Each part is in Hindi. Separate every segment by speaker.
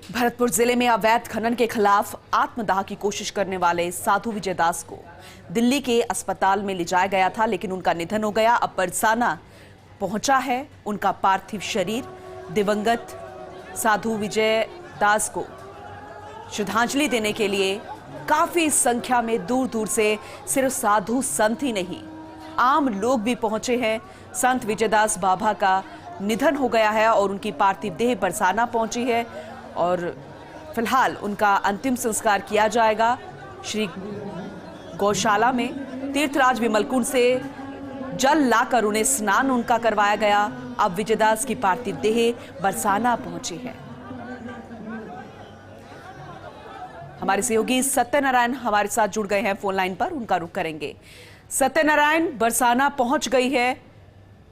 Speaker 1: भरतपुर जिले में अवैध खनन के खिलाफ आत्मदाह की कोशिश करने वाले साधु विजय दास को दिल्ली के अस्पताल में ले जाया गया था, लेकिन उनका निधन हो गया। अब बरसाना पहुंचा है उनका पार्थिव शरीर। दिवंगत साधु विजय दास को श्रद्धांजलि देने के लिए काफी संख्या में दूर दूर से सिर्फ साधु संत ही नहीं, आम लोग भी पहुंचे हैं। संत विजयदास बाबा का निधन हो गया है और उनकी पार्थिव देह बरसाना पहुंची है और फिलहाल उनका अंतिम संस्कार किया जाएगा श्री गौशाला में। तीर्थराज विमलकुंड से जल लाकर उन्हें स्नान उनका करवाया गया। अब विजयदास की पार्थिव देह बरसाना पहुंची है। हमारे सहयोगी सत्यनारायण हमारे साथ जुड़ गए हैं फोन लाइन पर, उनका रुख करेंगे। सत्यनारायण, बरसाना पहुंच गई है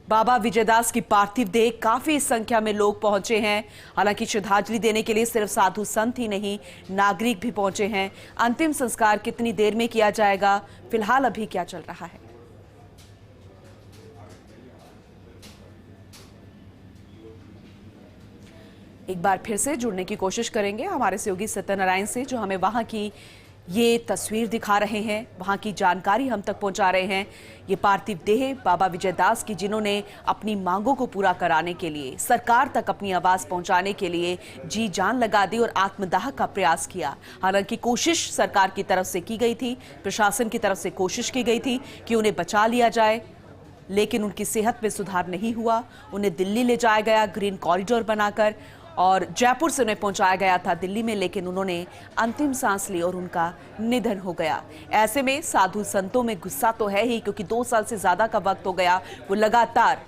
Speaker 1: बाबा विजयदास की पार्थिव देह, काफी संख्या में लोग पहुंचे हैं। हालांकि श्रद्धांजलि देने के लिए सिर्फ साधु संत ही नहीं, नागरिक भी पहुंचे हैं। अंतिम संस्कार कितनी देर में किया जाएगा, फिलहाल अभी क्या चल रहा है? एक बार फिर से जुड़ने की कोशिश करेंगे हमारे सहयोगी सत्यनारायण से, जो हमें वहां की ये तस्वीर दिखा रहे हैं, वहां की जानकारी हम तक पहुंचा रहे हैं। ये पार्थिव देह बाबा विजयदास की, जिन्होंने अपनी मांगों को पूरा कराने के लिए, सरकार तक अपनी आवाज पहुंचाने के लिए जी जान लगा दी और आत्मदाह का प्रयास किया। हालांकि कोशिश सरकार की तरफ से की गई थी, प्रशासन की तरफ से कोशिश की गई थी कि उन्हें बचा लिया जाए, लेकिन उनकी सेहत में सुधार नहीं हुआ। उन्हें दिल्ली ले जाया गया ग्रीन कॉरिडोर बनाकर और जयपुर से उन्हें पहुंचाया गया था दिल्ली में, लेकिन उन्होंने अंतिम सांस ली और उनका निधन हो गया। ऐसे में साधु संतों में गुस्सा तो है ही, क्योंकि 2 साल से ज्यादा का वक्त हो गया वो लगातार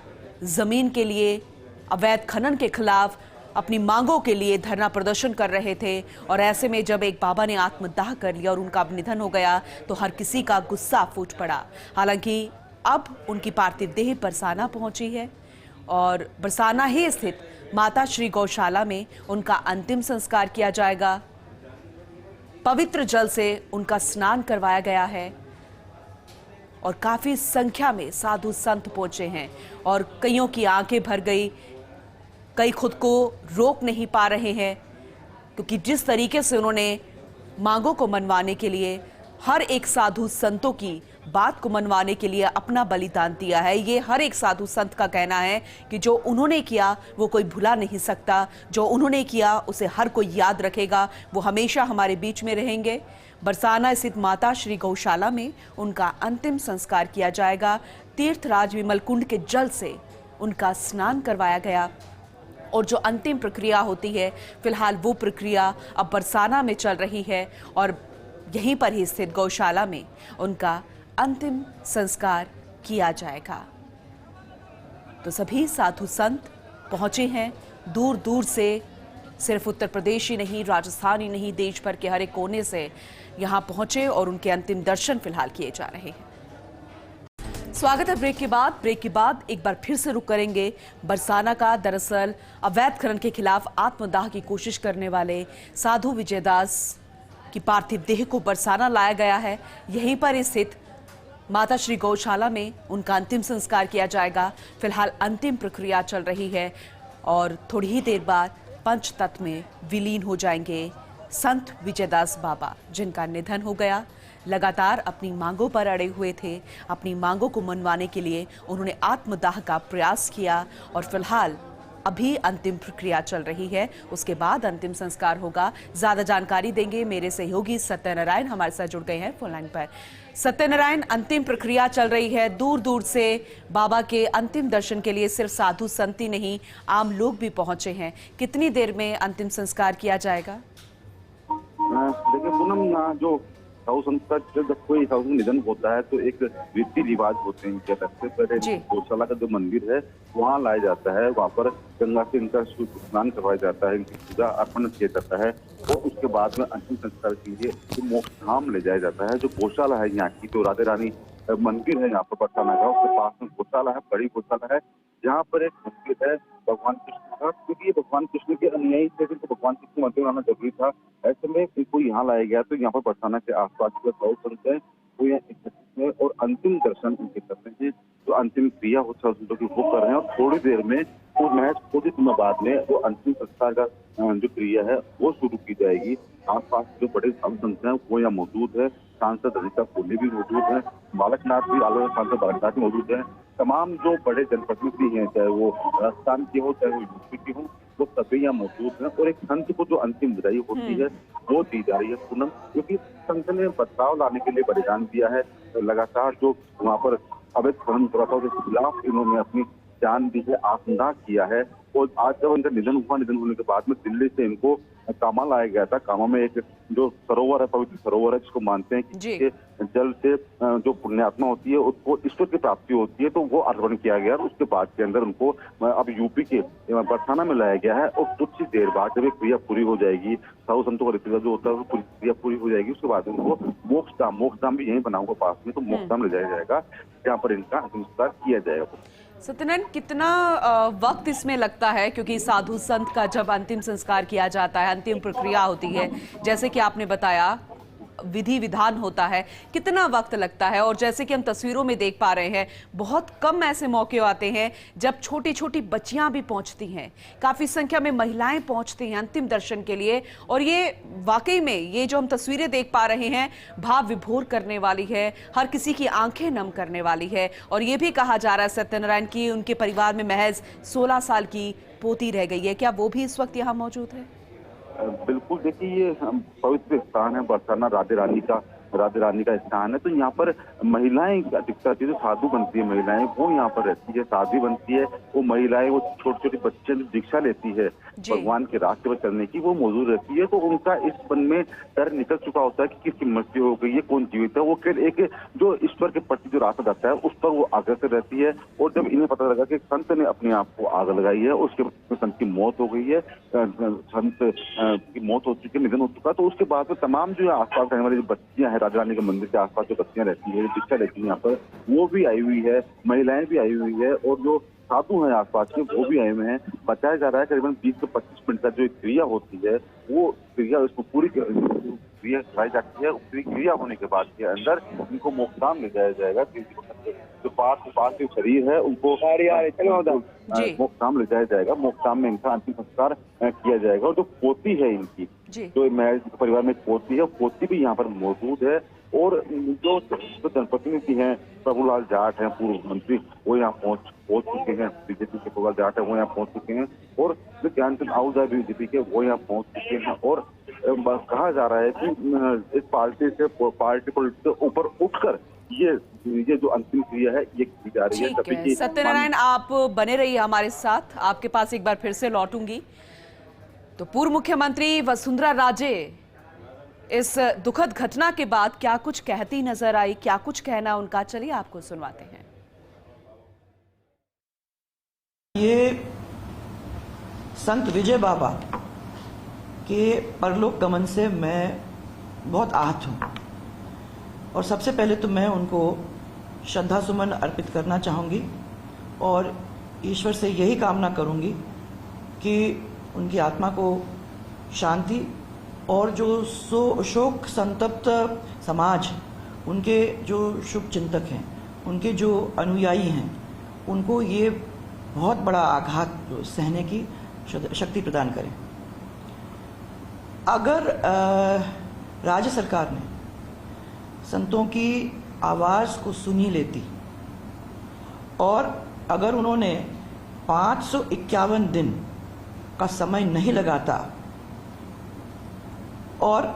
Speaker 1: जमीन के लिए, अवैध खनन के खिलाफ अपनी मांगों के लिए धरना प्रदर्शन कर रहे थे। और ऐसे में जब एक बाबा ने आत्मदाह कर लिया और उनका निधन हो गया तो हर किसी का गुस्सा फूट पड़ा। हालांकि अब उनकी पार्थिव देह बरसाना पहुंची है और बरसाना ही स्थित माता श्री गौशाला में उनका अंतिम संस्कार किया जाएगा। पवित्र जल से उनका स्नान करवाया गया है और काफी संख्या में साधु संत पहुंचे हैं और कईयों की आंखें भर गई, कई खुद को रोक नहीं पा रहे हैं, क्योंकि जिस तरीके से उन्होंने मांगों को मनवाने के लिए, हर एक साधु संतों की बात को मनवाने के लिए अपना बलिदान दिया है। ये हर एक साधु संत का कहना है कि जो उन्होंने किया वो कोई भुला नहीं सकता, जो उन्होंने किया उसे हर कोई याद रखेगा, वो हमेशा हमारे बीच में रहेंगे। बरसाना स्थित माता श्री गौशाला में उनका अंतिम संस्कार किया जाएगा। तीर्थराज विमलकुंड के जल से उनका स्नान करवाया गया और जो अंतिम प्रक्रिया होती है, फिलहाल वो प्रक्रिया अब बरसाना में चल रही है और यहीं पर ही स्थित गौशाला में उनका अंतिम संस्कार किया जाएगा। तो सभी साधु संत पहुंचे हैं दूर दूर से, सिर्फ उत्तर प्रदेश ही नहीं, राजस्थान ही नहीं, देश भर के हर एक कोने से यहां पहुंचे और उनके अंतिम दर्शन फिलहाल किए जा रहे हैं। स्वागत है ब्रेक के बाद एक बार फिर से रुक करेंगे बरसाना का। दरअसल अवैध खनन के खिलाफ आत्मदाह की कोशिश करने वाले साधु विजयदास की पार्थिव देह को बरसाना लाया गया है। यहीं पर स्थित माता श्री गौशाला में उनका अंतिम संस्कार किया जाएगा। फिलहाल अंतिम प्रक्रिया चल रही है और थोड़ी ही देर बाद पंचतत्व में विलीन हो जाएंगे संत विजयदास बाबा, जिनका निधन हो गया। लगातार अपनी मांगों पर अड़े हुए थे, अपनी मांगों को मनवाने के लिए उन्होंने आत्मदाह का प्रयास किया और फिलहाल अभी अंतिम प्रक्रिया चल रही है, उसके बाद अंतिम संस्कार होगा। ज्यादा जानकारी देंगे मेरे सहयोगी सत्यनारायण, हमारे साथ जुड़ गए हैं फोन लाइन पर। सत्यनारायण, अंतिम प्रक्रिया चल रही है, दूर दूर से बाबा के अंतिम दर्शन के लिए सिर्फ साधु संत ही नहीं, आम लोग भी पहुंचे हैं। कितनी देर में अंतिम संस्कार किया जाएगा?
Speaker 2: देखिए पूनम, जो साधु संत का जब कोई साधु निधन होता है तो एक रीति रिवाज होते हैं। क्या सबसे पहले गौशाला का जो मंदिर है वहाँ लाया जाता है, वहाँ पर गंगा से इनका स्नान करवाया जाता है, इनकी पूजा अर्पण किया जाता है और उसके बाद में अंतिम संस्कार के लिए तो मोक्ष धाम ले जाया जाता है। जो गौशाला है यहाँ की, जो राधे रानी मंदिर है यहाँ पर बरसाना का, उसके पास में गौशाला है, बड़ी गौशाला है, जहाँ पर एक मंदिर है भगवान कृष्ण का, क्योंकि ये भगवान कृष्ण के अनुयायी थे, तो भगवान कृष्ण मंदिर बनाना जरूरी था। ऐसे में इनको यहाँ लाया गया तो यहाँ पर बरसाना के आसपास जो साधु संत है वो यहाँ एकत्रित है और अंतिम दर्शन उनके कर रहे हैं। जो अंतिम क्रिया हो संतों की वो कर रहे हैं और थोड़ी देर में और महज कुछ ही समय बाद में वो अंतिम संस्कार का जो क्रिया है वो शुरू की जाएगी। आसपास जो बड़े साधु संत हैं वो यहाँ मौजूद है। सांसद रजिता कोहली भी मौजूद है, बालकनाथ भी, आलोक सांसद बालकनाथ भी मौजूद है। तमाम जो बड़े जनप्रतिनिधि हैं, चाहे वो राजस्थान के हो चाहे वो यूपी के हो, वो सभी यहाँ मौजूद हैं। और एक संत को जो अंतिम विदाई होती है वो दी जा रही है पूनम, क्योंकि संत ने बदलाव लाने के लिए बलिदान दिया है। लगातार जो वहाँ पर अवैध खनन प्रथाओं के खिलाफ इन्होंने अपनी जान दी है, आत्मदाह किया है। और आज जब इनका निधन होने के बाद में दिल्ली से इनको कामा लाया गया था। कामा में एक जो सरोवर है, पवित्र सरोवर है, जिसको मानते हैं कि जल से जो पुण्यात्मा होती है उसको ईश्वर की प्राप्ति होती है, तो वो अर्पण किया गया। और उसके बाद के अंदर उनको अब यूपी के बरसाना में लाया गया है। और कुछ ही देर बाद जब ये क्रिया पूरी हो जाएगी, साधु संतों का रीति जो होता है वो क्रिया पूरी हो जाएगी, उसके बाद उनको मोक्षधाम भी यहीं बना हुआ पास में, तो मोक्षधाम ले जाया जाएगा, जहाँ पर इनका अंतिम संस्कार किया जाएगा।
Speaker 1: सत्यनारायण, कितना वक्त इसमें लगता है, क्योंकि साधु संत का जब अंतिम संस्कार किया जाता है, अंतिम प्रक्रिया होती है, जैसे कि आपने बताया विधि विधान होता है, कितना वक्त लगता है? और जैसे कि हम तस्वीरों में देख पा रहे हैं, बहुत कम ऐसे मौके आते हैं जब छोटी छोटी बच्चियां भी पहुंचती हैं, काफी संख्या में महिलाएं पहुंचती हैं अंतिम दर्शन के लिए। और ये वाकई में ये जो हम तस्वीरें देख पा रहे हैं भाव विभोर करने वाली है, हर किसी की आंखें नम करने वाली है। और ये भी कहा जा रहा है सत्यनारायण की उनके परिवार में महज 16 साल की पोती रह गई है, क्या वो भी इस वक्त यहाँ मौजूद है?
Speaker 2: बिल्कुल, देखिए ये पवित्र स्थान है बरसाना, राधे रानी का स्थान है। तो यहाँ पर महिलाएं अधिकतर जो साधु बनती है, महिलाएं वो यहाँ पर रहती है, साध्वी बनती है। वो महिलाएं, वो छोटी छोटी बच्चे जो दीक्षा लेती है भगवान के रास्ते पर चलने की, वो मौजूद रहती है। तो उनका इस मन में डर निकल चुका होता है कि किसकी मृत्यु हो गई है, कौन जीवित है। वो केवल एक जो ईश्वर के प्रति जो रास्ता जाता है उस पर वो अग्रसर रहती है। और जब इन्हें पता लगा कि संत ने अपने आप को आग लगाई है, उसके बाद संत की मौत हो गई है, संत की मौत हो चुकी है, निधन हो चुका, तो उसके बाद में तमाम जो आसपास रहने वाली जो बच्चियां हैं, राधा रानी के मंदिर के आसपास जो बच्चियां रहती है, दीक्षा लेती है यहाँ पर, वो भी आई हुई है, महिलाएं भी आई हुई है, और जो साधु हैं आसपास के वो भी आए हुए हैं। बताया जा रहा है करीबन 20 से 25 मिनट का जो क्रिया होती है, वो क्रिया उसको पूरी क्रिया कराई जाती है। पूरी क्रिया होने के बाद के अंदर इनको मोक्षधाम ले जाया जाएगा। जो पार्थिव शरीर है उनको मोक्षधाम ले जाया जाएगा। मोक्षधाम में इनका अंतिम संस्कार किया जाएगा। और जो पोती है इनकी, जो मैरिज परिवार में पोती है, पोती भी यहाँ पर मौजूद है। और जो जनप्रतिनिधि हैं, प्रभुलाल जाट हैं, पूर्व मंत्री, वो यहाँ पहुंच चुके हैं। बीजेपी के प्रभुलाल जाट है, वो यहाँ पहुंच चुके हैं। और जो ज्ञानचंद आहूजा भी बीजेपी के, वो यहाँ पहुंच चुके हैं। और कहा जा रहा है कि इस पार्टी पॉलिटिक्स से ऊपर उठकर ये जो अंतिम क्रिया है ये की जा रही है।
Speaker 1: सत्यनारायण, आप बने रहिए हमारे साथ, आपके पास एक बार फिर से लौटूंगी। तो पूर्व मुख्यमंत्री वसुंधरा राजे इस दुखद घटना के बाद क्या कुछ कहती नजर आई, क्या कुछ कहना उनका, चलिए आपको सुनवाते हैं।
Speaker 3: ये संत विजय बाबा के परलोक गमन से मैं बहुत आहत हूं। और सबसे पहले तो मैं उनको श्रद्धा सुमन अर्पित करना चाहूँगी और ईश्वर से यही कामना करूँगी कि उनकी आत्मा को शांति, और जो शोक संतप्त समाज, उनके जो शुभ चिंतक हैं, उनके जो अनुयायी हैं, उनको ये बहुत बड़ा आघात सहने की शक्ति प्रदान करें। अगर राज्य सरकार ने संतों की आवाज़ को सुनी लेती और अगर उन्होंने 551 दिन का समय नहीं लगाता और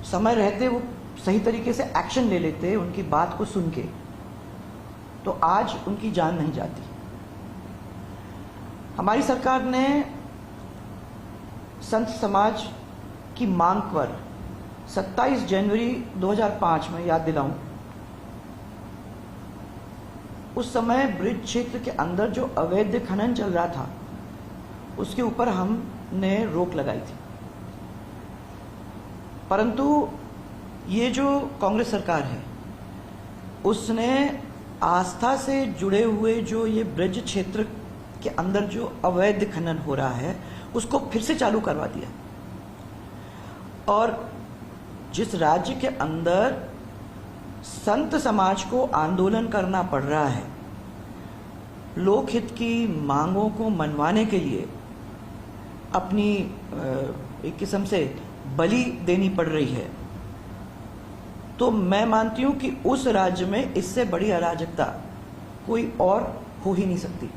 Speaker 3: समय रहते वो सही तरीके से एक्शन ले लेते उनकी बात को सुन के, तो आज उनकी जान नहीं जाती। हमारी सरकार ने संत समाज की मांग पर 27 जनवरी 2005 में, याद दिलाऊं, उस समय ब्रिज क्षेत्र के अंदर जो अवैध खनन चल रहा था उसके ऊपर हमने रोक लगाई थी। परंतु ये जो कांग्रेस सरकार है उसने आस्था से जुड़े हुए जो ये ब्रिज क्षेत्र के अंदर जो अवैध खनन हो रहा है उसको फिर से चालू करवा दिया। और जिस राज्य के अंदर संत समाज को आंदोलन करना पड़ रहा है लोकहित की मांगों को मनवाने के लिए अपनी एक किस्म से बलि देनी पड़ रही है, तो मैं मानती हूं कि उस राज्य में इससे बड़ी अराजकता कोई और हो ही नहीं सकती।